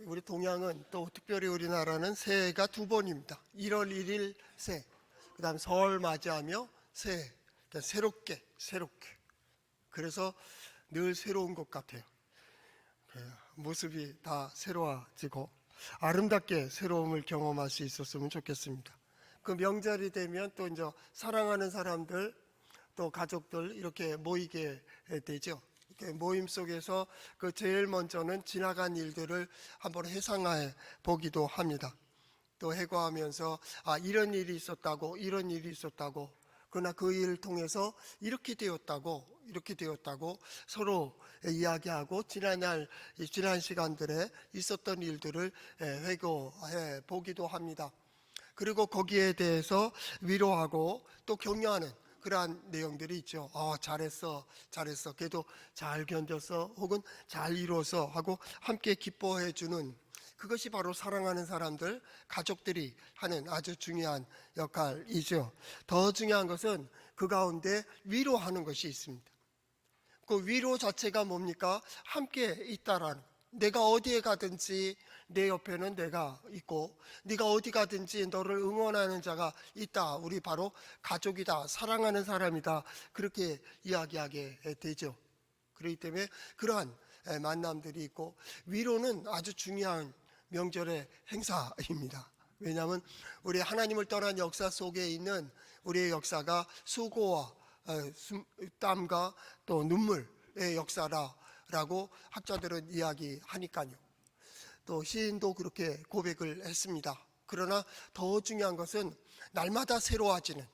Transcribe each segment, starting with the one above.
우리 동양은 또 특별히 우리나라는 새해가 두 번입니다. 1월 1일 새해, 그 다음 설 맞이하며 새해, 그러니까 새롭게. 그래서 늘 새로운 것 같아요. 모습이 다 새로워지고 아름답게 새로움을 경험할 수 있었으면 좋겠습니다. 그 명절이 되면 또 이제 사랑하는 사람들, 또 가족들 이렇게 모이게 되죠. 모임 속에서 그 제일 먼저는 지나간 일들을 한번 회상해 보기도 합니다. 또 회고하면서 이런 일이 있었다고, 이런 일이 있었다고, 그러나 그 일을 통해서 이렇게 되었다고 서로 이야기하고 지난 시간들에 있었던 일들을 회고해 보기도 합니다. 그리고 거기에 대해서 위로하고 또 격려하는 그러한 내용들이 있죠. 잘했어. 걔도 잘 견뎠어. 혹은 잘 이루어서 하고 함께 기뻐해 주는, 그것이 바로 사랑하는 사람들, 가족들이 하는 아주 중요한 역할이죠. 더 중요한 것은 그 가운데 위로하는 것이 있습니다. 그 위로 자체가 뭡니까? 함께 있다라는, 내가 어디에 가든지 내 옆에는 내가 있고, 네가 어디 가든지 너를 응원하는 자가 있다. 우리 바로 가족이다, 사랑하는 사람이다, 그렇게 이야기하게 되죠. 그렇기 때문에 그러한 만남들이 있고, 위로는 아주 중요한 명절의 행사입니다. 왜냐하면 우리 하나님을 떠난 역사 속에 있는 우리의 역사가 수고와 땀과 또 눈물의 역사라고 학자들은 이야기하니까요. 또 시인도 그렇게 고백을 했습니다. 그러나 더 중요한 것은 날마다 새로워지는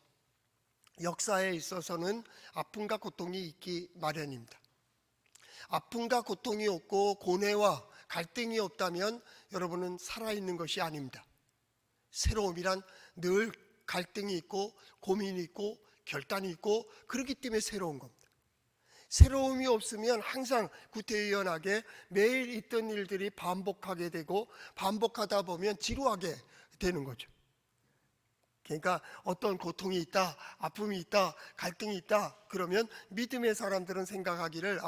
역사에 있어서는 아픔과 고통이 있기 마련입니다. 아픔과 고통이 없고 고뇌와 갈등이 없다면 여러분은 살아있는 것이 아닙니다. 새로움이란 늘 갈등이 있고 고민이 있고 결단이 있고 그렇기 때문에 새로운 겁니다. 새로움이 없으면 항상 구태의연하게 매일 있던 일들이 반복하게 되고, 반복하다 보면 지루하게 되는 거죠. 그러니까 어떤 고통이 있다, 아픔이 있다, 갈등이 있다, 그러면 믿음의 사람들은 생각하기를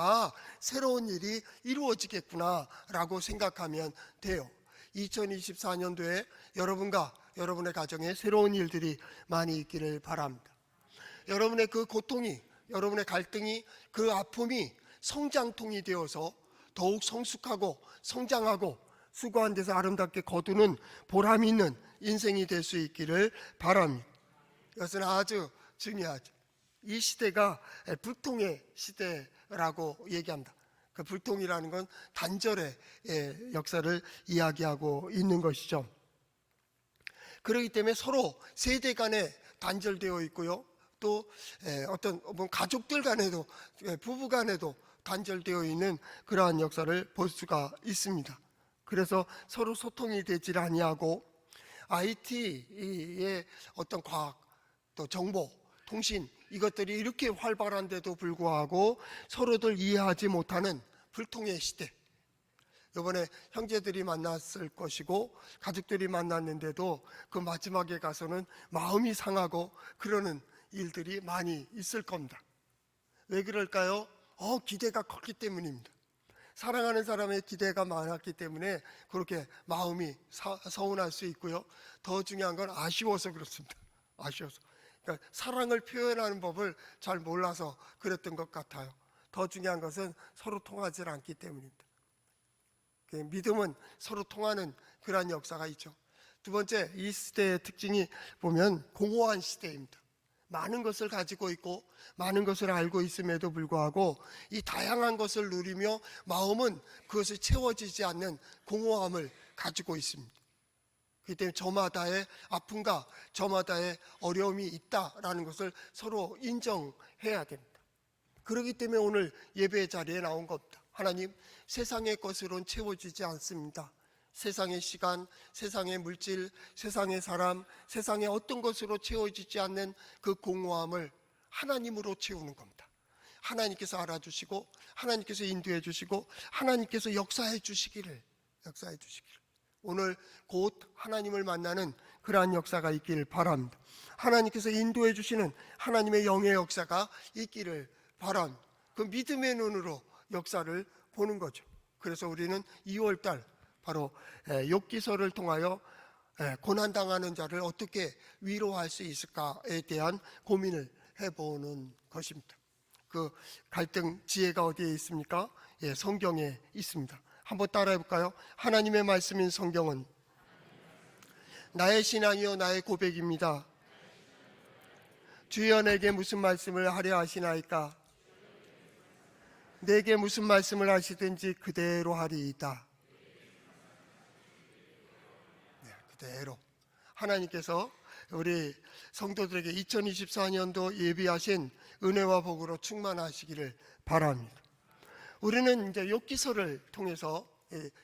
새로운 일이 이루어지겠구나 라고 생각하면 돼요. 2024년도에 여러분과 여러분의 가정에 새로운 일들이 많이 있기를 바랍니다. 여러분의 그 고통이, 여러분의 갈등이, 그 아픔이 성장통이 되어서 더욱 성숙하고 성장하고 수고한 데서 아름답게 거두는 보람이 있는 인생이 될 수 있기를 바랍니다. 이것은 아주 중요하죠. 이 시대가 불통의 시대라고 얘기합니다. 그 불통이라는 건 단절의 역사를 이야기하고 있는 것이죠. 그렇기 때문에 서로 세대 간에 단절되어 있고요. 또 어떤 가족들 간에도, 부부 간에도 단절되어 있는 그러한 역사를 볼 수가 있습니다. 그래서 서로 소통이 되질 아니하고, IT의 어떤 과학, 또 정보, 통신, 이것들이 이렇게 활발한데도 불구하고 서로들 이해하지 못하는 불통의 시대. 이번에 형제들이 만났을 것이고 가족들이 만났는데도 그 마지막에 가서는 마음이 상하고 그러는 일들이 많이 있을 겁니다. 왜 그럴까요? 기대가 컸기 때문입니다. 사랑하는 사람의 기대가 많았기 때문에 그렇게 마음이 서운할 수 있고요. 더 중요한 건 아쉬워서 그렇습니다. 아쉬워서. 그러니까 사랑을 표현하는 법을 잘 몰라서 그랬던 것 같아요. 더 중요한 것은 서로 통하지 않기 때문입니다. 믿음은 서로 통하는 그러한 역사가 있죠. 두 번째, 이 시대의 특징이 보면 공허한 시대입니다. 많은 것을 가지고 있고 많은 것을 알고 있음에도 불구하고 이 다양한 것을 누리며 마음은 그것이 채워지지 않는 공허함을 가지고 있습니다. 그렇기 때문에 저마다의 아픔과 저마다의 어려움이 있다라는 것을 서로 인정해야 됩니다. 그렇기 때문에 오늘 예배 자리에 나온 겁니다. 하나님, 세상의 것으로는 채워지지 않습니다. 세상의 시간, 세상의 물질, 세상의 사람, 세상의 어떤 것으로 채워지지 않는 그 공허함을 하나님으로 채우는 겁니다. 하나님께서 알아주시고 하나님께서 인도해 주시고 하나님께서 역사해 주시기를. 오늘 곧 하나님을 만나는 그러한 역사가 있기를 바랍니다. 하나님께서 인도해 주시는 하나님의 영의 역사가 있기를 바랍니다. 그 믿음의 눈으로 역사를 보는 거죠. 그래서 우리는 2월달 바로 욥기서를 통하여 고난당하는 자를 어떻게 위로할 수 있을까에 대한 고민을 해보는 것입니다. 그 갈등 지혜가 어디에 있습니까? 성경에 있습니다. 한번 따라해 볼까요? 하나님의 말씀인 성경은 나의 신앙이요 나의 고백입니다. 주여 내게 무슨 말씀을 하려 하시나이까? 내게 무슨 말씀을 하시든지 그대로 하리이다. 그대로 하나님께서 우리 성도들에게 2024년도 예비하신 은혜와 복으로 충만하시기를 바랍니다. 우리는 이제 욥기서를 통해서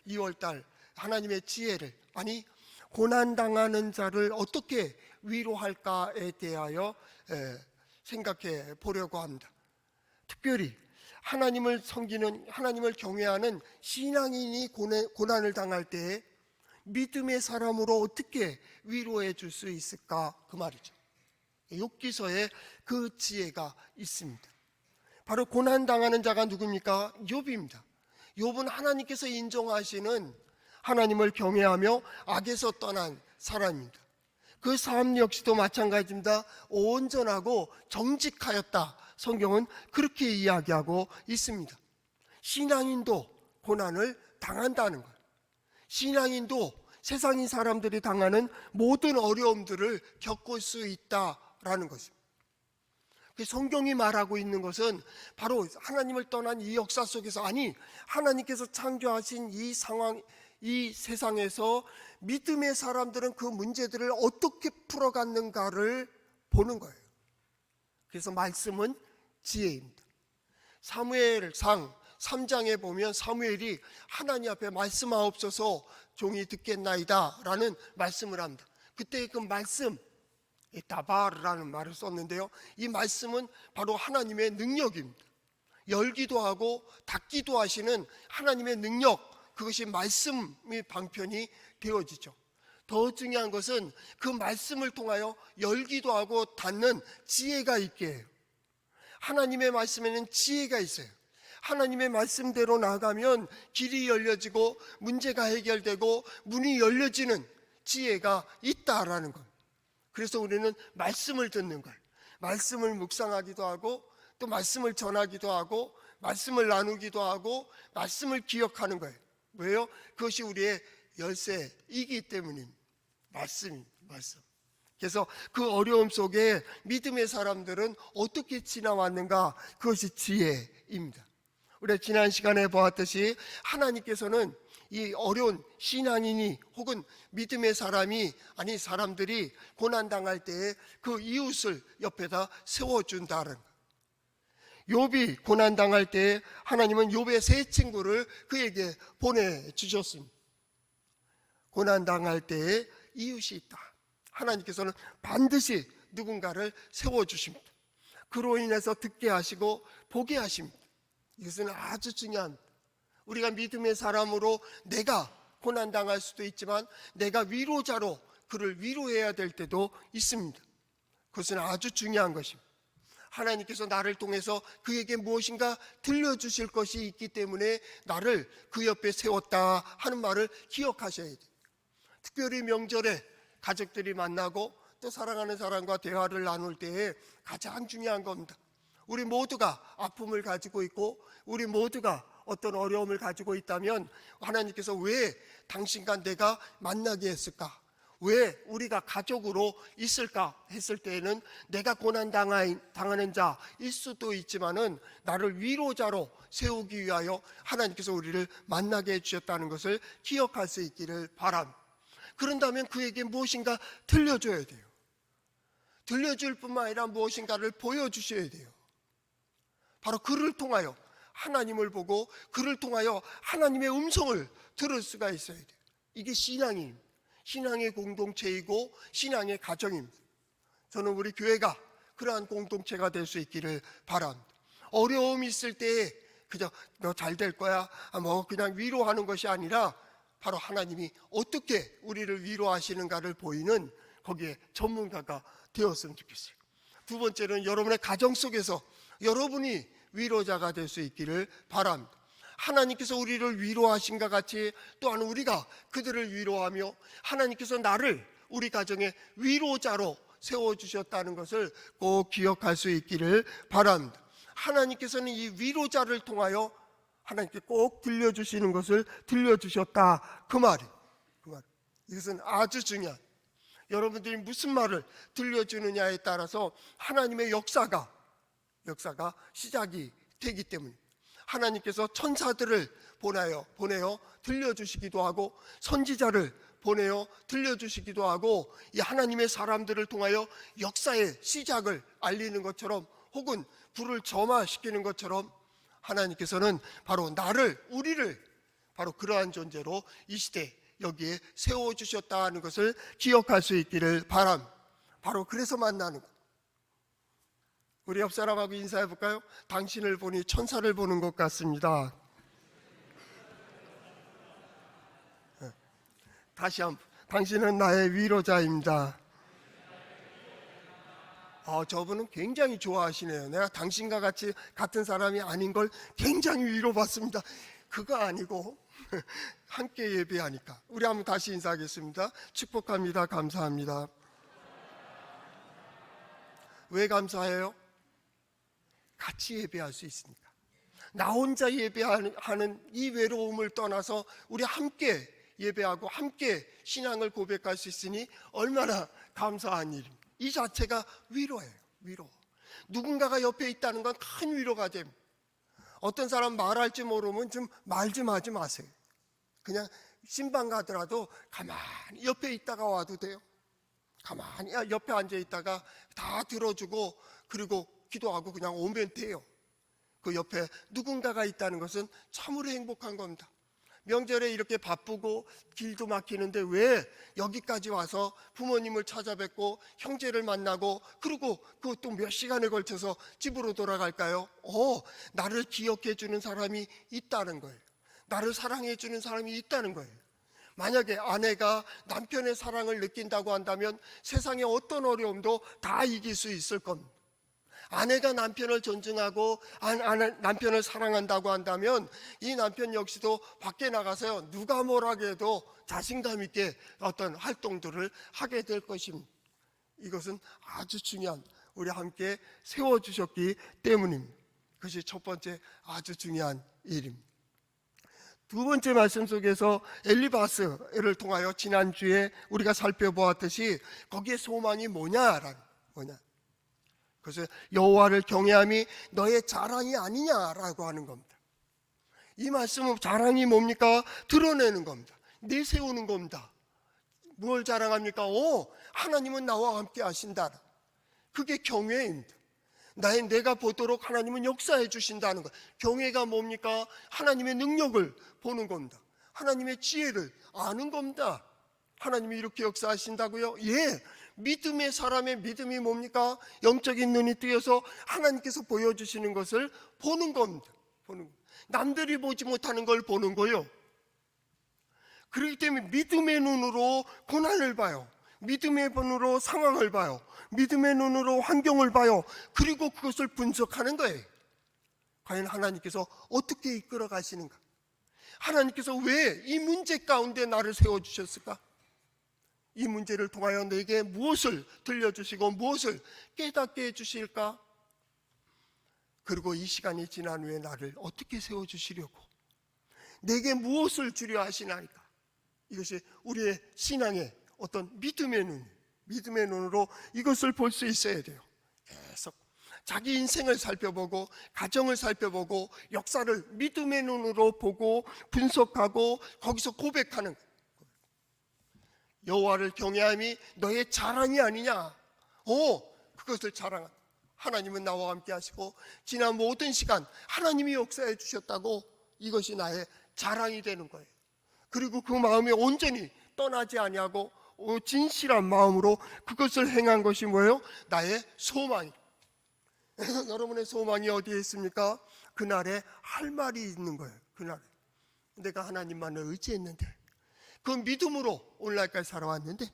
2월달 하나님의 지혜를, 아니 고난당하는 자를 어떻게 위로할까에 대하여 생각해 보려고 합니다. 특별히 하나님을 섬기는, 하나님을 경외하는 신앙인이 고난을 당할 때에 믿음의 사람으로 어떻게 위로해 줄 수 있을까, 그 말이죠. 욥기서에 그 지혜가 있습니다. 바로 고난당하는 자가 누굽니까? 욥입니다. 욥은 하나님께서 인정하시는, 하나님을 경외하며 악에서 떠난 사람입니다. 그 삶 역시도 마찬가지입니다. 온전하고 정직하였다. 성경은 그렇게 이야기하고 있습니다. 신앙인도 고난을 당한다는 것, 신앙인도 세상인 사람들이 당하는 모든 어려움들을 겪을 수 있다라는 것입니다. 성경이 말하고 있는 것은 바로 하나님을 떠난 이 역사 속에서, 아니 하나님께서 창조하신 이 상황, 이 세상에서 믿음의 사람들은 그 문제들을 어떻게 풀어갔는가를 보는 거예요. 그래서 말씀은 지혜입니다. 사무엘상 3장에 보면 사무엘이 하나님 앞에 말씀하옵소서 종이 듣겠나이다 라는 말씀을 합니다. 그때 그 말씀, 다바르라는 말을 썼는데요, 이 말씀은 바로 하나님의 능력입니다. 열기도 하고 닫기도 하시는 하나님의 능력, 그것이 말씀의 방편이 되어지죠. 더 중요한 것은 그 말씀을 통하여 열기도 하고 닫는 지혜가 있게 해요. 하나님의 말씀에는 지혜가 있어요. 하나님의 말씀대로 나가면 길이 열려지고 문제가 해결되고 문이 열려지는 지혜가 있다라는 것. 그래서 우리는 말씀을 듣는 거예요. 말씀을 묵상하기도 하고 또 말씀을 전하기도 하고 말씀을 나누기도 하고 말씀을 기억하는 거예요. 왜요? 그것이 우리의 열쇠이기 때문입니다. 말씀. 그래서 그 어려움 속에 믿음의 사람들은 어떻게 지나왔는가, 그것이 지혜입니다. 우리가 지난 시간에 보았듯이 하나님께서는 이 어려운 신앙인이 혹은 믿음의 사람이, 아니 사람들이 고난당할 때에 그 이웃을 옆에다 세워준다는, 욥이 고난당할 때에 하나님은 욥의 세 친구를 그에게 보내주셨습니다. 고난당할 때에 이웃이 있다. 하나님께서는 반드시 누군가를 세워주십니다. 그로 인해서 듣게 하시고 보게 하십니다. 이것은 아주 중요합니다. 우리가 믿음의 사람으로 내가 고난당할 수도 있지만 내가 위로자로 그를 위로해야 될 때도 있습니다. 그것은 아주 중요한 것입니다. 하나님께서 나를 통해서 그에게 무엇인가 들려주실 것이 있기 때문에 나를 그 옆에 세웠다 하는 말을 기억하셔야 돼요. 특별히 명절에 가족들이 만나고 또 사랑하는 사람과 대화를 나눌 때에 가장 중요한 겁니다. 우리 모두가 아픔을 가지고 있고 우리 모두가 어떤 어려움을 가지고 있다면 하나님께서 왜 당신과 내가 만나게 했을까? 왜 우리가 가족으로 있을까 했을 때에는 내가 고난당하는 자일 수도 있지만은 나를 위로자로 세우기 위하여 하나님께서 우리를 만나게 해주셨다는 것을 기억할 수 있기를 바랍니다. 그런다면 그에게 무엇인가 들려줘야 돼요. 들려줄 뿐만 아니라 무엇인가를 보여주셔야 돼요. 바로 그를 통하여 하나님을 보고 그를 통하여 하나님의 음성을 들을 수가 있어야 돼요. 이게 신앙의 공동체이고 신앙의 가정입니다. 저는 우리 교회가 그러한 공동체가 될 수 있기를 바랍니다. 어려움이 있을 때 그저 너 잘 될 거야 그냥 위로하는 것이 아니라 바로 하나님이 어떻게 우리를 위로하시는가를 보이는 거기에 전문가가 되었으면 좋겠어요. 두 번째는 여러분의 가정 속에서 여러분이 위로자가 될 수 있기를 바랍니다. 하나님께서 우리를 위로하신가 같이 또한 우리가 그들을 위로하며 하나님께서 나를 우리 가정의 위로자로 세워주셨다는 것을 꼭 기억할 수 있기를 바랍니다. 하나님께서는 이 위로자를 통하여 하나님께 꼭 들려주시는 것을 들려주셨다, 그 말이. 이것은 아주 중요한, 여러분들이 무슨 말을 들려주느냐에 따라서 하나님의 역사가 시작이 되기 때문에 하나님께서 천사들을 보내어 들려주시기도 하고 선지자를 보내어 들려주시기도 하고 이 하나님의 사람들을 통하여 역사의 시작을 알리는 것처럼 혹은 불을 점화시키는 것처럼 하나님께서는 바로 우리를 바로 그러한 존재로 이 시대 여기에 세워주셨다는 것을 기억할 수 있기를 바랍니다. 바로 그래서 만나는 것. 우리 옆 사람하고 인사해 볼까요? 당신을 보니 천사를 보는 것 같습니다. 다시 한번, 당신은 나의 위로자입니다. 저분은 굉장히 좋아하시네요. 내가 당신과 같은 사람이 아닌 걸 굉장히 위로받습니다. 그거 아니고 함께 예배하니까. 우리 한번 다시 인사하겠습니다. 축복합니다. 감사합니다. 왜 감사해요? 같이 예배할 수 있으니까. 나 혼자 예배하는 이 외로움을 떠나서 우리 함께 예배하고 함께 신앙을 고백할 수 있으니 얼마나 감사한 일입니다. 이 자체가 위로예요. 위로. 누군가가 옆에 있다는 건 큰 위로가 됩니다. 어떤 사람 말할 줄 모르면 좀 말 좀 하지 마세요. 그냥 신방 가더라도 가만히 옆에 있다가 와도 돼요. 가만히 옆에 앉아 있다가 다 들어주고 그리고 기도하고 그냥 오면 돼요. 그 옆에 누군가가 있다는 것은 참으로 행복한 겁니다. 명절에 이렇게 바쁘고 길도 막히는데 왜 여기까지 와서 부모님을 찾아뵙고 형제를 만나고 그리고 그것도 몇 시간에 걸쳐서 집으로 돌아갈까요? 나를 기억해 주는 사람이 있다는 거예요. 나를 사랑해 주는 사람이 있다는 거예요. 만약에 아내가 남편의 사랑을 느낀다고 한다면 세상의 어떤 어려움도 다 이길 수 있을 겁니다. 아내가 남편을 존중하고 남편을 사랑한다고 한다면 이 남편 역시도 밖에 나가서요 누가 뭐라고 해도 자신감 있게 어떤 활동들을 하게 될 것입니다. 이것은 아주 중요한, 우리 함께 세워주셨기 때문입니다. 그것이 첫 번째 아주 중요한 일입니다. 두 번째 말씀 속에서 엘리바스를 통하여 지난주에 우리가 살펴보았듯이 거기에 소망이 뭐냐. 그래서 여호와를 경외함이 너의 자랑이 아니냐라고 하는 겁니다. 이 말씀은 자랑이 뭡니까? 드러내는 겁니다. 내세우는 겁니다. 뭘 자랑합니까? 하나님은 나와 함께 하신다. 그게 경외입니다. 내가 보도록 하나님은 역사해 주신다는 것. 경외가 뭡니까? 하나님의 능력을 보는 겁니다. 하나님의 지혜를 아는 겁니다. 하나님이 이렇게 역사하신다고요? 예. 믿음의 사람의 믿음이 뭡니까? 영적인 눈이 뜨여서 하나님께서 보여주시는 것을 보는 겁니다. 남들이 보지 못하는 걸 보는 거요. 그렇기 때문에 믿음의 눈으로 고난을 봐요. 믿음의 눈으로 상황을 봐요. 믿음의 눈으로 환경을 봐요. 그리고 그것을 분석하는 거예요. 과연 하나님께서 어떻게 이끌어 가시는가? 하나님께서 왜 이 문제 가운데 나를 세워주셨을까? 이 문제를 통하여 내게 무엇을 들려주시고 무엇을 깨닫게 해주실까? 그리고 이 시간이 지난 후에 나를 어떻게 세워주시려고, 내게 무엇을 주려 하시나이까? 이것이 우리의 신앙의 어떤 믿음의 눈으로 이것을 볼 수 있어야 돼요. 계속 자기 인생을 살펴보고 가정을 살펴보고 역사를 믿음의 눈으로 보고 분석하고 거기서 고백하는, 여호와를 경외함이 너의 자랑이 아니냐. 그것을 자랑한 하나님은 나와 함께 하시고 지난 모든 시간 하나님이 역사해 주셨다고, 이것이 나의 자랑이 되는 거예요. 그리고 그 마음이 온전히 떠나지 아니하고 진실한 마음으로 그것을 행한 것이 뭐예요? 나의 소망이. 여러분의 소망이 어디에 있습니까? 그날에 할 말이 있는 거예요. 그날에 내가 하나님만을 의지했는데, 그 믿음으로 오늘날까지 살아왔는데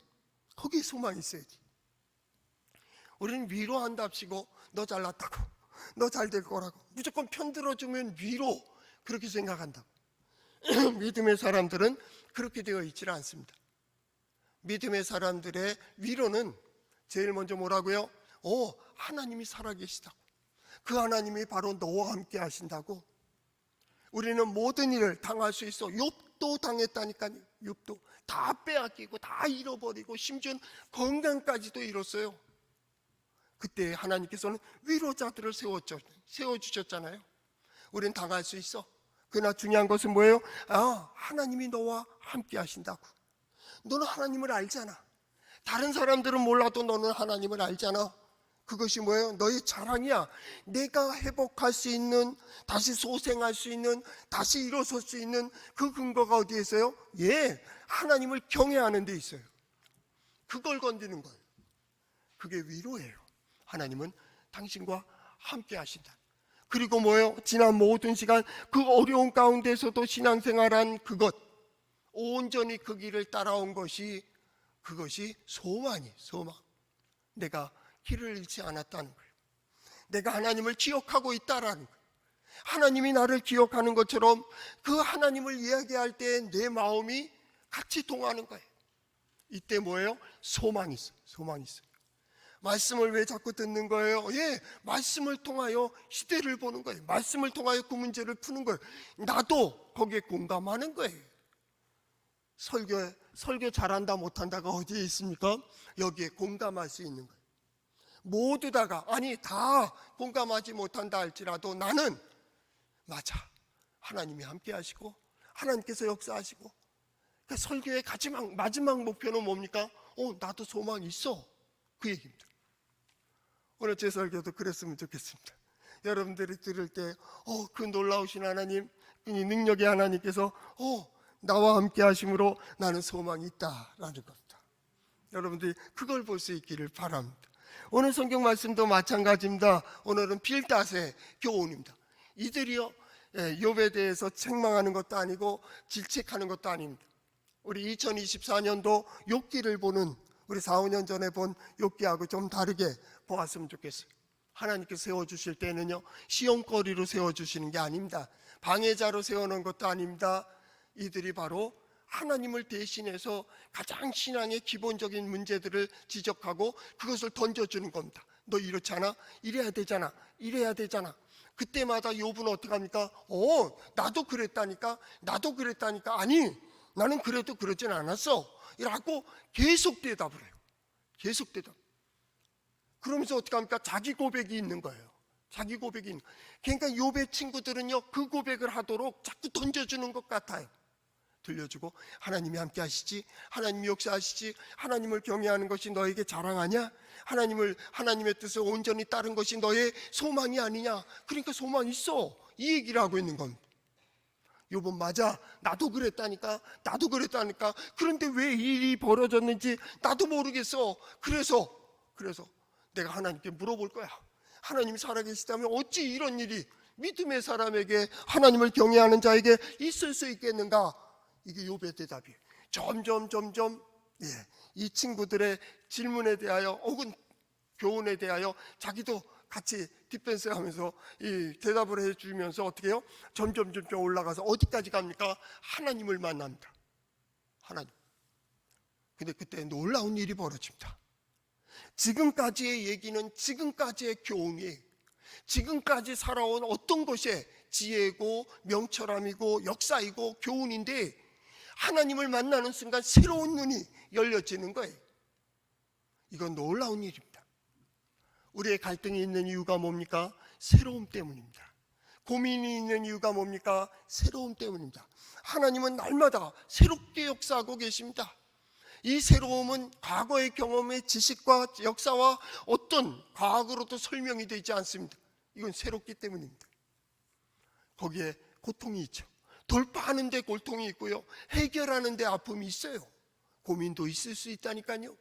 거기에 소망이 있어야지. 우리는 위로한답시고 너 잘났다고, 너 잘 될 거라고 무조건 편들어주면 위로, 그렇게 생각한다. 믿음의 사람들은 그렇게 되어 있지는 않습니다. 믿음의 사람들의 위로는 제일 먼저 뭐라고요? 하나님이 살아계시다고. 그 하나님이 바로 너와 함께 하신다고. 우리는 모든 일을 당할 수 있어. 욥도 당했다니까요. 욥도 다 빼앗기고 다 잃어버리고 심지어는 건강까지도 잃었어요. 그때 하나님께서는 위로자들을 세워주셨잖아요. 우리는 당할 수 있어. 그러나 중요한 것은 뭐예요? 하나님이 너와 함께 하신다고. 너는 하나님을 알잖아. 다른 사람들은 몰라도 너는 하나님을 알잖아. 그것이 뭐예요? 너의 자랑이야. 내가 회복할 수 있는, 다시 소생할 수 있는, 다시 일어설 수 있는 그 근거가 어디에 있어요? 하나님을 경외하는 데 있어요. 그걸 건드는 거예요. 그게 위로예요. 하나님은 당신과 함께 하신다. 그리고 뭐예요? 지난 모든 시간 그 어려운 가운데서도 신앙생활한 그것, 온전히 그 길을 따라온 것이, 그것이 소망. 내가 길을 잃지 않았다는 거예요. 내가 하나님을 기억하고 있다라는 거예요. 하나님이 나를 기억하는 것처럼 그 하나님을 이야기할 때 내 마음이 같이 통하는 거예요. 이때 뭐예요? 소망이 있어요. 말씀을 왜 자꾸 듣는 거예요? 말씀을 통하여 시대를 보는 거예요. 말씀을 통하여 그 문제를 푸는 거예요. 나도 거기에 공감하는 거예요. 설교 잘한다 못한다가 어디에 있습니까? 여기에 공감할 수 있는 거예요. 모두 다가, 다 공감하지 못한다 할지라도 나는 맞아, 하나님이 함께 하시고 하나님께서 역사하시고, 그러니까 설교의 마지막 목표는 뭡니까? 나도 소망이 있어, 그 얘기입니다. 오늘 제 설교도 그랬으면 좋겠습니다. 여러분들이 들을 때 그 놀라우신 하나님, 그 능력의 하나님께서 나와 함께 하심으로 나는 소망이 있다라는 겁니다. 여러분들이 그걸 볼 수 있기를 바랍니다. 오늘 성경 말씀도 마찬가지입니다. 오늘은 빌닷의 교훈입니다. 이들이요, 욥에 대해서 책망하는 것도 아니고 질책하는 것도 아닙니다. 우리 2024년도 욥기를 보는, 우리 4, 5년 전에 본 욥기하고 좀 다르게 보았으면 좋겠어요. 하나님께서 세워주실 때는요, 시험거리로 세워주시는 게 아닙니다. 방해자로 세워놓은 것도 아닙니다. 이들이 바로 하나님을 대신해서 가장 신앙의 기본적인 문제들을 지적하고 그것을 던져주는 겁니다. 너 이렇지 않아? 이래야 되잖아. 그때마다 욥은 어떻게 합니까? 나도 그랬다니까. 아니, 나는 그래도 그러진 않았어 라고 계속 대답을 해요. 그러면서 어떻게 합니까? 자기 고백이 있는 거예요. 그러니까 욥의 친구들은요, 그 고백을 하도록 자꾸 던져주는 것 같아요. 들려주고, 하나님이 함께 하시지, 하나님이 역사하시지, 하나님을 경외하는 것이 너에게 자랑하냐? 하나님의 뜻을 온전히 따른 것이 너의 소망이 아니냐? 그러니까 소망이 있어, 이 얘기를 하고 있는 겁니다. 욥은 맞아, 나도 그랬다니까. 그런데 왜 이 일이 벌어졌는지 나도 모르겠어. 그래서 내가 하나님께 물어볼 거야. 하나님이 살아계시다면 어찌 이런 일이 믿음의 사람에게, 하나님을 경외하는 자에게 있을 수 있겠는가? 이게 욥의 대답이에요. 점점 이 친구들의 질문에 대하여 혹은 교훈에 대하여 자기도 같이 디펜스하면서 이 대답을 해주면서 어떻게 해요? 점점 올라가서 어디까지 갑니까? 하나님을 만납니다. 하나님. 근데 그때 놀라운 일이 벌어집니다. 지금까지의 얘기는 지금까지의 교훈이, 지금까지 살아온 어떤 것의 지혜고 명철함이고 역사이고 교훈인데, 하나님을 만나는 순간 새로운 눈이 열려지는 거예요. 이건 놀라운 일입니다. 우리의 갈등이 있는 이유가 뭡니까? 새로움 때문입니다. 고민이 있는 이유가 뭡니까? 새로움 때문입니다. 하나님은 날마다 새롭게 역사하고 계십니다. 이 새로움은 과거의 경험의 지식과 역사와 어떤 과학으로도 설명이 되지 않습니다. 이건 새롭기 때문입니다. 거기에 고통이 있죠. 돌파하는 데 고통이 있고요, 해결하는 데 아픔이 있어요. 고민도 있을 수 있다니까요.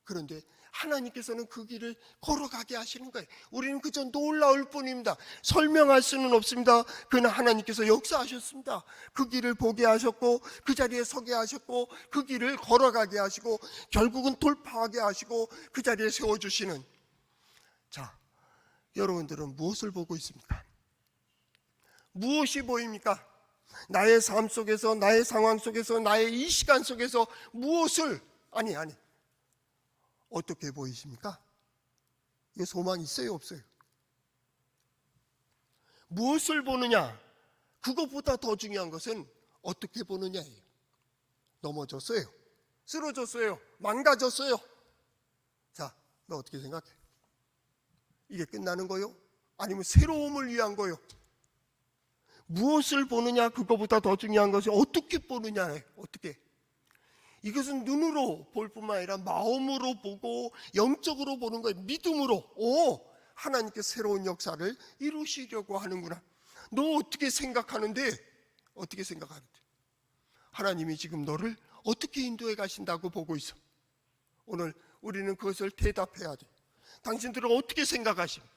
그런데 하나님께서는 그 길을 걸어가게 하시는 거예요. 우리는 그저 놀라울 뿐입니다. 설명할 수는 없습니다. 그러나 하나님께서 역사하셨습니다. 그 길을 보게 하셨고, 그 자리에 서게 하셨고, 그 길을 걸어가게 하시고, 결국은 돌파하게 하시고 그 자리에 세워주시는. 자, 여러분들은 무엇을 보고 있습니까? 무엇이 보입니까? 나의 삶 속에서, 나의 상황 속에서, 나의 이 시간 속에서 무엇을, 아니 어떻게 보이십니까? 이게 소망이 있어요, 없어요? 무엇을 보느냐? 그것보다 더 중요한 것은 어떻게 보느냐예요. 넘어졌어요, 쓰러졌어요, 망가졌어요. 자, 너 어떻게 생각해? 이게 끝나는 거요? 아니면 새로움을 위한 거요? 무엇을 보느냐, 그거보다 더 중요한 것이 어떻게 보느냐예요. 어떻게? 이것은 눈으로 볼 뿐만 아니라 마음으로 보고 영적으로 보는 거예요. 믿음으로. 하나님께 새로운 역사를 이루시려고 하는구나. 너 어떻게 생각하는데? 어떻게 생각하는데? 하나님이 지금 너를 어떻게 인도해 가신다고 보고 있어. 오늘 우리는 그것을 대답해야 돼. 당신들은 어떻게 생각하십니까?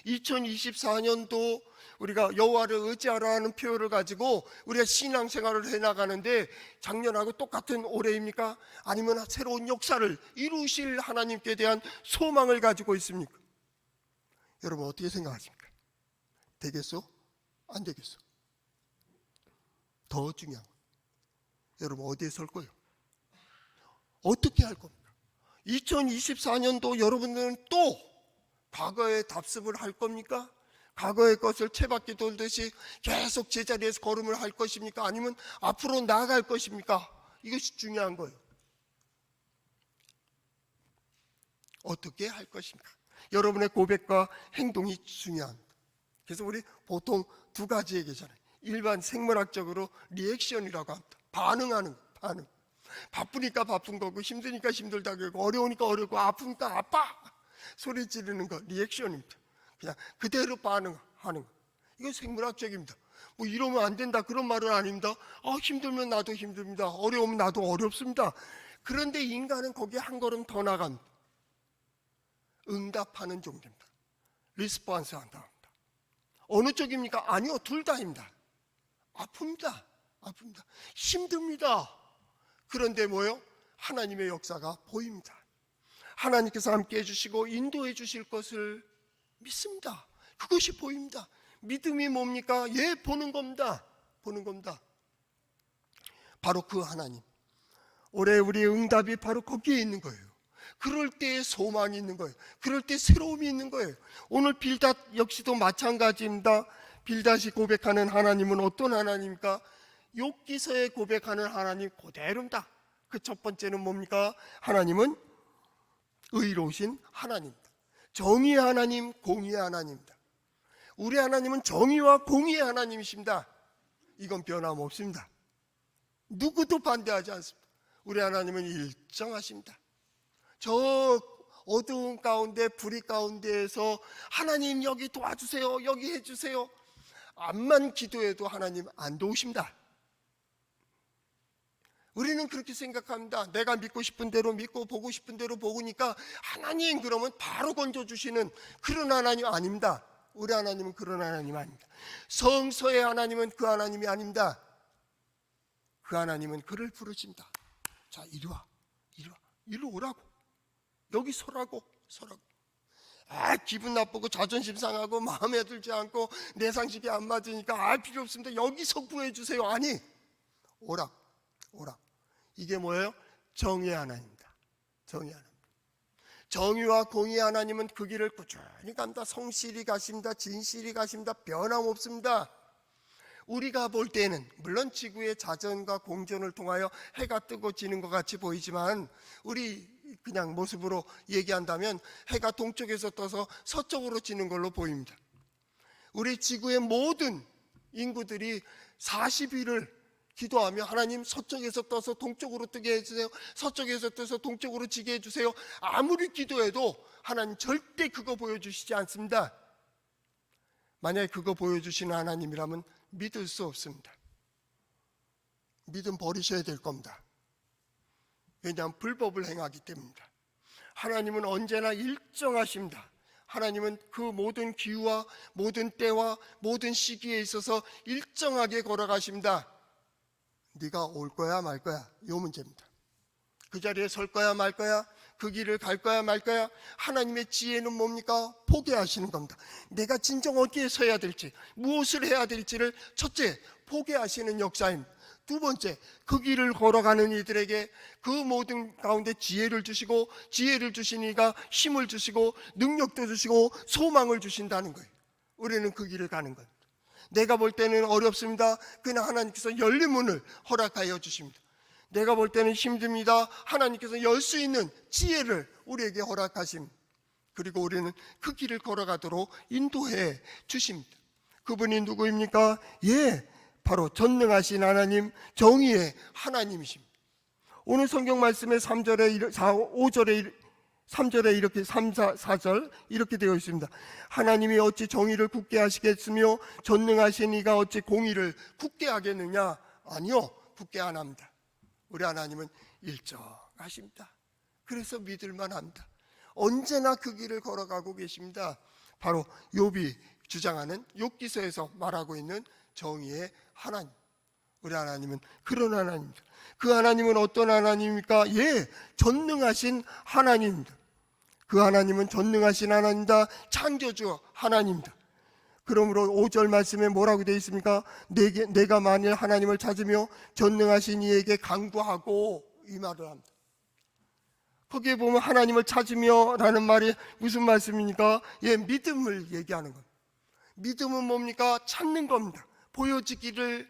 2024년도 우리가 여호와를 의지하라 하는 표현을 가지고 우리가 신앙생활을 해나가는데 작년하고 똑같은 올해입니까? 아니면 새로운 역사를 이루실 하나님께 대한 소망을 가지고 있습니까? 여러분 어떻게 생각하십니까? 되겠어? 안 되겠어? 더 중요한 거, 여러분 어디에 설 거예요? 어떻게 할 겁니까? 2024년도 여러분들은 또 과거의 답습을 할 겁니까? 과거의 것을 채바퀴 돌듯이 계속 제자리에서 걸음을 할 것입니까? 아니면 앞으로 나아갈 것입니까? 이것이 중요한 거예요. 어떻게 할 것입니까? 여러분의 고백과 행동이 중요합니다. 그래서 우리 보통 두 가지 얘기잖아요. 일반 생물학적으로 리액션이라고 합니다. 반응하는 거, 반응. 바쁘니까 바쁜 거고, 힘드니까 힘들다 그러고, 어려우니까 어렵고, 아프니까 아파 소리 지르는 거 리액션입니다. 그냥 그대로 반응하는 거. 이건 생물학적입니다. 뭐 이러면 안 된다 그런 말은 아닙니다. 힘들면 나도 힘듭니다. 어려우면 나도 어렵습니다. 그런데 인간은 거기에 한 걸음 더 나갑니다. 응답하는 종류입니다. 리스폰스 한다. 어느 쪽입니까? 아니요, 둘 다입니다. 아픕니다. 힘듭니다. 그런데 뭐요? 하나님의 역사가 보입니다. 하나님께서 함께 해주시고 인도해 주실 것을 믿습니다. 그것이 보입니다. 믿음이 뭡니까? 보는 겁니다. 바로 그 하나님, 올해 우리의 응답이 바로 거기에 있는 거예요. 그럴 때 소망이 있는 거예요. 그럴 때 새로움이 있는 거예요. 오늘 빌닷 역시도 마찬가지입니다. 빌닷이 고백하는 하나님은 어떤 하나님입니까? 욥기서에 고백하는 하나님 그대로입니다. 그 첫 번째는 뭡니까? 하나님은 의로우신 하나님입니다. 정의의 하나님, 공의의 하나님입니다. 우리 하나님은 정의와 공의의 하나님이십니다. 이건 변함없습니다. 누구도 반대하지 않습니다. 우리 하나님은 일정하십니다. 저 어두운 가운데, 불의 가운데에서 하나님 여기 도와주세요, 여기 해주세요, 암만 기도해도 하나님 안 도우십니다. 우리는 그렇게 생각합니다. 내가 믿고 싶은 대로 믿고 보고 싶은 대로 보니까 하나님 그러면 바로 건져주시는 그런 하나님 아닙니다. 우리 하나님은 그런 하나님 아닙니다. 성서의 하나님은 그 하나님이 아닙니다. 그 하나님은 그를 부르십니다. 자, 이리 와, 이리 오라고, 여기 서라고. 기분 나쁘고 자존심 상하고 마음에 들지 않고 내 상식이 안 맞으니까 필요 없습니다. 여기서 구해주세요. 아니, 오라. 이게 뭐예요? 정의의 하나님입니다. 정의와 공의의 하나님은 그 길을 꾸준히 간다. 성실히 가십니다. 진실히 가십니다. 변함없습니다. 우리가 볼 때는 물론 지구의 자전과 공전을 통하여 해가 뜨고 지는 것 같이 보이지만, 우리 그냥 모습으로 얘기한다면 해가 동쪽에서 떠서 서쪽으로 지는 걸로 보입니다. 우리 지구의 모든 인구들이 40일을 기도하며 하나님 서쪽에서 떠서 동쪽으로 뜨게 해주세요, 서쪽에서 떠서 동쪽으로 지게 해주세요, 아무리 기도해도 하나님 절대 그거 보여주시지 않습니다. 만약에 그거 보여주시는 하나님이라면 믿을 수 없습니다. 믿음 버리셔야 될 겁니다. 왜냐하면 불법을 행하기 때문입니다. 하나님은 언제나 일정하십니다. 하나님은 그 모든 기후와 모든 때와 모든 시기에 있어서 일정하게 걸어가십니다. 네가 올 거야 말 거야, 이 문제입니다. 그 자리에 설 거야 말 거야, 그 길을 갈 거야 말 거야? 하나님의 지혜는 뭡니까? 포기하시는 겁니다. 내가 진정 어디에 서야 될지, 무엇을 해야 될지를 첫째 포기하시는 역사입니다. 두 번째, 그 길을 걸어가는 이들에게 그 모든 가운데 지혜를 주시고, 지혜를 주신 이가 힘을 주시고 능력도 주시고 소망을 주신다는 거예요. 우리는 그 길을 가는 겁니다. 내가 볼 때는 어렵습니다. 그러나 하나님께서 열린 문을 허락하여 주십니다. 내가 볼 때는 힘듭니다. 하나님께서 열 수 있는 지혜를 우리에게 허락하십니다. 그리고 우리는 그 길을 걸어가도록 인도해 주십니다. 그분이 누구입니까? 바로 전능하신 하나님, 정의의 하나님이십니다. 오늘 성경 말씀의 3절에 5절에 3절에 이렇게 3, 4절 이렇게 되어 있습니다. 하나님이 어찌 정의를 굳게 하시겠으며 전능하신 이가 어찌 공의를 굳게 하겠느냐? 아니요, 굳게 안 합니다. 우리 하나님은 일정하십니다. 그래서 믿을만 합니다. 언제나 그 길을 걸어가고 계십니다. 바로 욥이 주장하는 욥기서에서 말하고 있는 정의의 하나님, 우리 하나님은 그런 하나님입니다. 그 하나님은 어떤 하나님입니까? 전능하신 하나님입니다. 그 하나님은 전능하신 하나님이다. 창조주 하나님입니다. 그러므로 5절 말씀에 뭐라고 되어 있습니까? 내가 만일 하나님을 찾으며 전능하신 이에게 간구하고, 이 말을 합니다. 거기에 보면 하나님을 찾으며 라는 말이 무슨 말씀입니까? 믿음을 얘기하는 겁니다. 믿음은 뭡니까? 찾는 겁니다. 보여지기를,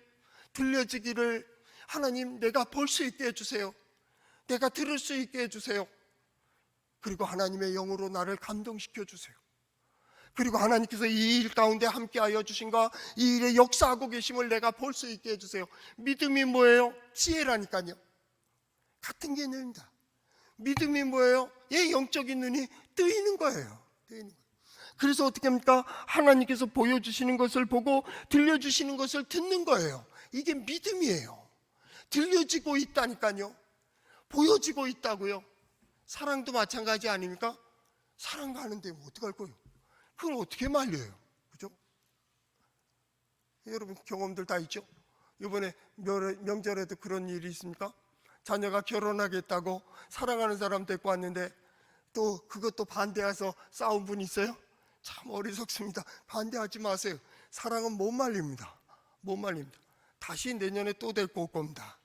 들려지기를, 하나님 내가 볼 수 있게 해주세요. 내가 들을 수 있게 해주세요. 그리고 하나님의 영으로 나를 감동시켜 주세요. 그리고 하나님께서 이 일 가운데 함께하여 주신가, 이 일에 역사하고 계심을 내가 볼 수 있게 해주세요. 믿음이 뭐예요? 지혜라니까요. 같은 개념입니다. 믿음이 뭐예요? 영적인 눈이 뜨이는 거예요. 그래서 어떻게 합니까? 하나님께서 보여주시는 것을 보고 들려주시는 것을 듣는 거예요. 이게 믿음이에요. 들려지고 있다니까요. 보여지고 있다고요. 사랑도 마찬가지 아닙니까? 사랑 가는데 뭐 어떡할 거예요? 그걸 어떻게 말려요? 그죠? 여러분 경험들 다 있죠? 이번에 명절에도 그런 일이 있습니까? 자녀가 결혼하겠다고 사랑하는 사람 데리고 왔는데 또 그것도 반대해서 싸운 분 있어요? 참 어리석습니다. 반대하지 마세요. 사랑은 못 말립니다. 못 말립니다. 다시 내년에 또 데리고 올 겁니다.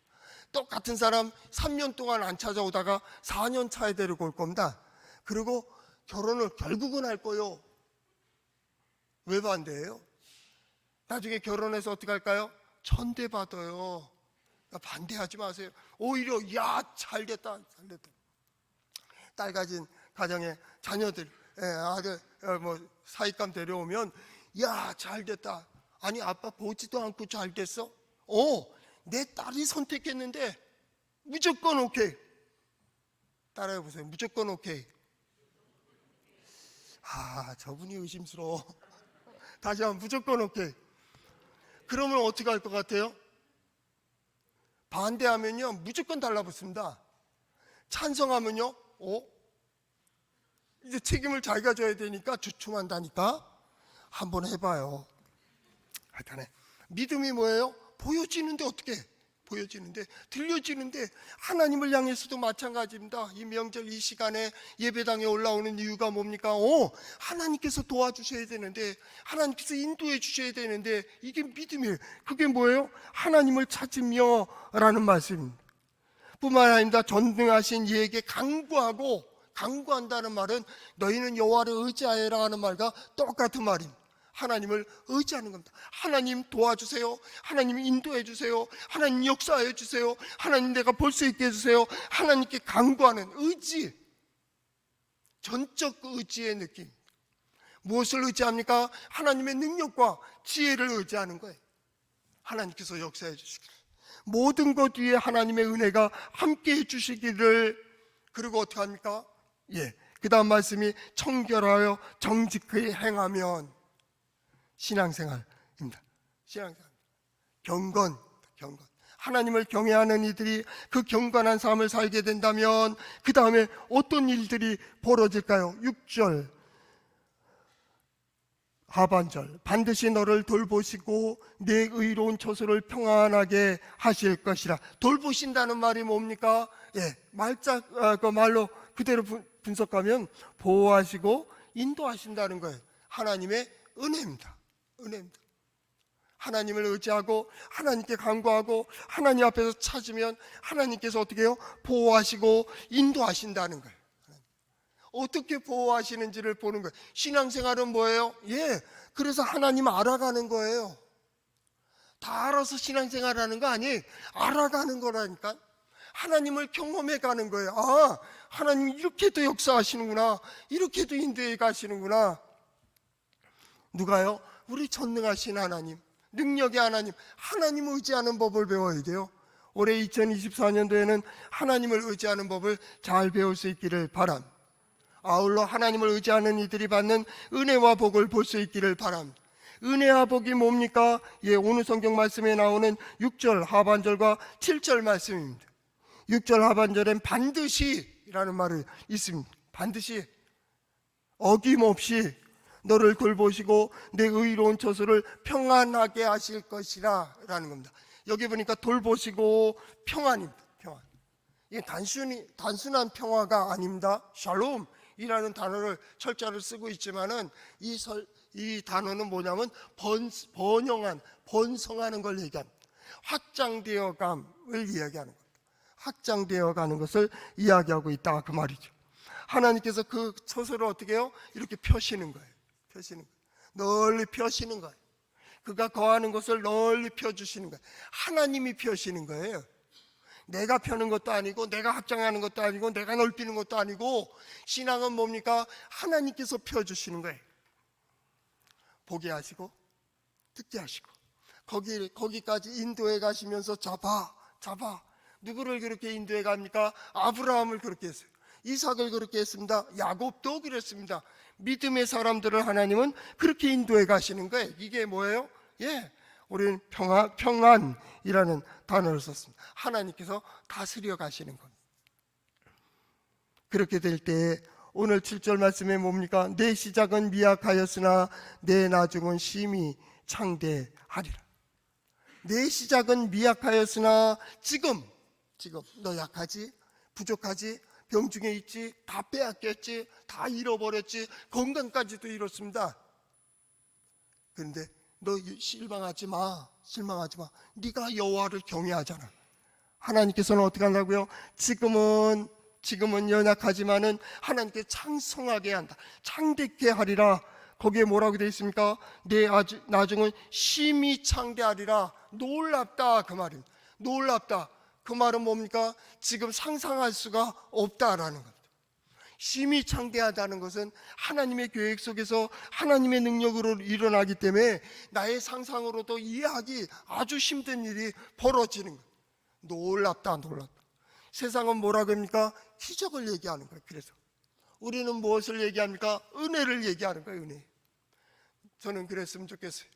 똑같은 사람 3년 동안 안 찾아오다가 4년 차에 데리고 올 겁니다. 그리고 결혼을 결국은 할 거예요. 왜 반대해요? 나중에 결혼해서 어떻게 할까요? 천대받아요. 반대하지 마세요. 오히려 잘됐다. 딸 가진 가정의 자녀들, 아들 사익감 데려오면 잘됐다. 아니 아빠 보지도 않고 잘됐어? 내 딸이 선택했는데 무조건 오케이. 따라해 보세요. 무조건 오케이. 저분이 의심스러워. 다시 한번 무조건 오케이. 그러면 어떻게 할 것 같아요? 반대하면요 무조건 달라붙습니다. 찬성하면요 이제 책임을 자기가 져야 되니까 주춤한다니까. 한번 해봐요. 하여튼 믿음이 뭐예요? 보여지는데 어떻게? 보여지는데, 들려지는데, 하나님을 향해서도 마찬가지입니다. 이 명절 이 시간에 예배당에 올라오는 이유가 뭡니까? 하나님께서 도와주셔야 되는데, 하나님께서 인도해 주셔야 되는데, 이게 믿음이에요. 그게 뭐예요? 하나님을 찾으며 라는 말씀입니다. 뿐만 아니라 전능하신 이에게 간구한다는 말은 너희는 여호와를 의지하여라 하는 말과 똑같은 말입니다. 하나님을 의지하는 겁니다. 하나님 도와주세요. 하나님 인도해 주세요. 하나님 역사해 주세요. 하나님 내가 볼 수 있게 해주세요. 하나님께 간구하는 의지, 전적 의지의 느낌. 무엇을 의지합니까? 하나님의 능력과 지혜를 의지하는 거예요. 하나님께서 역사해 주시기를, 모든 것 위에 하나님의 은혜가 함께 해주시기를. 그리고 어떻게 합니까? 그 다음 말씀이 청결하여 정직하게 행하면, 신앙생활입니다. 신앙생활. 경건. 하나님을 경외하는 이들이 그 경건한 삶을 살게 된다면 그 다음에 어떤 일들이 벌어질까요? 6절 하반절, 반드시 너를 돌보시고 내 의로운 처소를 평안하게 하실 것이라. 돌보신다는 말이 뭡니까? 말로 그대로 분석하면 보호하시고 인도하신다는 거예요. 하나님의 은혜입니다. 은혜입니다. 하나님을 의지하고 하나님께 간구하고 하나님 앞에서 찾으면 하나님께서 어떻게 해요? 보호하시고 인도하신다는 거예요. 어떻게 보호하시는지를 보는 거예요. 신앙생활은 뭐예요? 그래서 하나님 알아가는 거예요. 다 알아서 신앙생활하는 거 아니에요. 알아가는 거라니까. 하나님을 경험해 가는 거예요. 아, 하나님 이렇게도 역사하시는구나, 이렇게도 인도해 가시는구나. 누가요? 우리 전능하신 하나님, 능력의 하나님, 하나님을 의지하는 법을 배워야 돼요. 올해 2024년도에는 하나님을 의지하는 법을 잘 배울 수 있기를 바랍니다. 아울러 하나님을 의지하는 이들이 받는 은혜와 복을 볼 수 있기를 바랍니다. 은혜와 복이 뭡니까? 오늘 성경 말씀에 나오는 6절 하반절과 7절 말씀입니다. 6절 하반절엔 반드시라는 말이 있습니다. 반드시, 어김없이 너를 돌보시고 내 의로운 처소를 평안하게 하실 것이라 라는 겁니다. 여기 보니까 돌보시고 평안입니다. 평안. 이게 단순한 평화가 아닙니다. 샬롬이라는 단어를 철자를 쓰고 있지만은 이 단어는 뭐냐면 번영한, 번성하는 걸 얘기합니다. 확장되어감을 이야기하는 겁니다. 확장되어 가는 것을 이야기하고 있다, 그 말이죠. 하나님께서 그 처소를 어떻게 해요? 이렇게 펴시는 거예요. 펴시는 거예요. 널리 펴시는 거예요. 그가 거하는 곳을 널리 펴주시는 거예요. 하나님이 펴시는 거예요. 내가 펴는 것도 아니고, 내가 확장하는 것도 아니고, 내가 넓히는 것도 아니고, 신앙은 뭡니까? 하나님께서 펴주시는 거예요. 보게 하시고 듣게 하시고 거기까지 인도해 가시면서 잡아. 누구를 그렇게 인도해 갑니까? 아브라함을 그렇게 했어요. 이삭을 그렇게 했습니다. 야곱도 그랬습니다. 믿음의 사람들을 하나님은 그렇게 인도해 가시는 거예요. 이게 뭐예요? 우리는 평안이라는 단어를 썼습니다. 하나님께서 다스려 가시는 겁니다. 그렇게 될 때 오늘 7절 말씀에 뭡니까? 내 시작은 미약하였으나 내 나중은 심히 창대하리라. 내 시작은 미약하였으나 지금 너 약하지? 부족하지? 병중에 있지? 다 빼앗겼지? 다 잃어버렸지? 건강까지도 잃었습니다. 그런데 너 실망하지 마. 네가 여호와를 경외하잖아. 하나님께서는 어떻게 한다고요? 지금은 연약하지만은 하나님께 창성하게 한다, 창대케 하리라. 거기에 뭐라고 되어 있습니까? 내 나중은 심히 창대하리라. 놀랍다, 그 말입니다. 놀랍다, 그 말은 뭡니까? 지금 상상할 수가 없다라는 겁니다. 심히 창대하다는 것은 하나님의 계획 속에서 하나님의 능력으로 일어나기 때문에 나의 상상으로도 이해하기 아주 힘든 일이 벌어지는 거예요. 놀랍다. 세상은 뭐라고 합니까? 기적을 얘기하는 거예요. 그래서 우리는 무엇을 얘기합니까? 은혜를 얘기하는 거예요. 은혜. 저는 그랬으면 좋겠어요.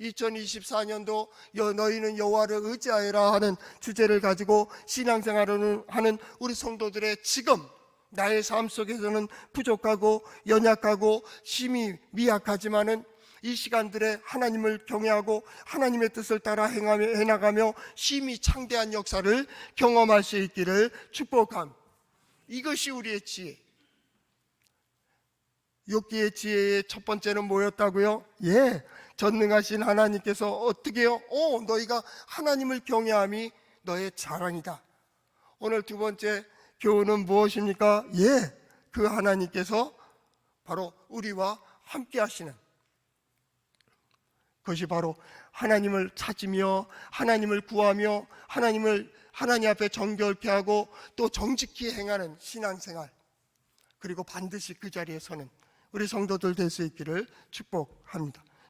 2024년도 너희는 여호와를 의지하여라 하는 주제를 가지고 신앙생활을 하는 우리 성도들의 지금 나의 삶 속에서는 부족하고 연약하고 심히 미약하지만은 이 시간들에 하나님을 경외하고 하나님의 뜻을 따라 해나가며 심히 창대한 역사를 경험할 수 있기를 축복합니다. 이것이 우리의 지혜. 욥기의 지혜의 첫 번째는 뭐였다고요? 전능하신 하나님께서 어떻게 해요? 너희가 하나님을 경외함이 너의 자랑이다. 오늘 두 번째 교훈은 무엇입니까? 그 하나님께서 바로 우리와 함께 하시는, 그것이 바로 하나님을 찾으며 하나님을 구하며 하나님 앞에 정결케 하고 또 정직히 행하는 신앙생활, 그리고 반드시 그 자리에 서는 우리 성도들 될 수 있기를 축복합니다.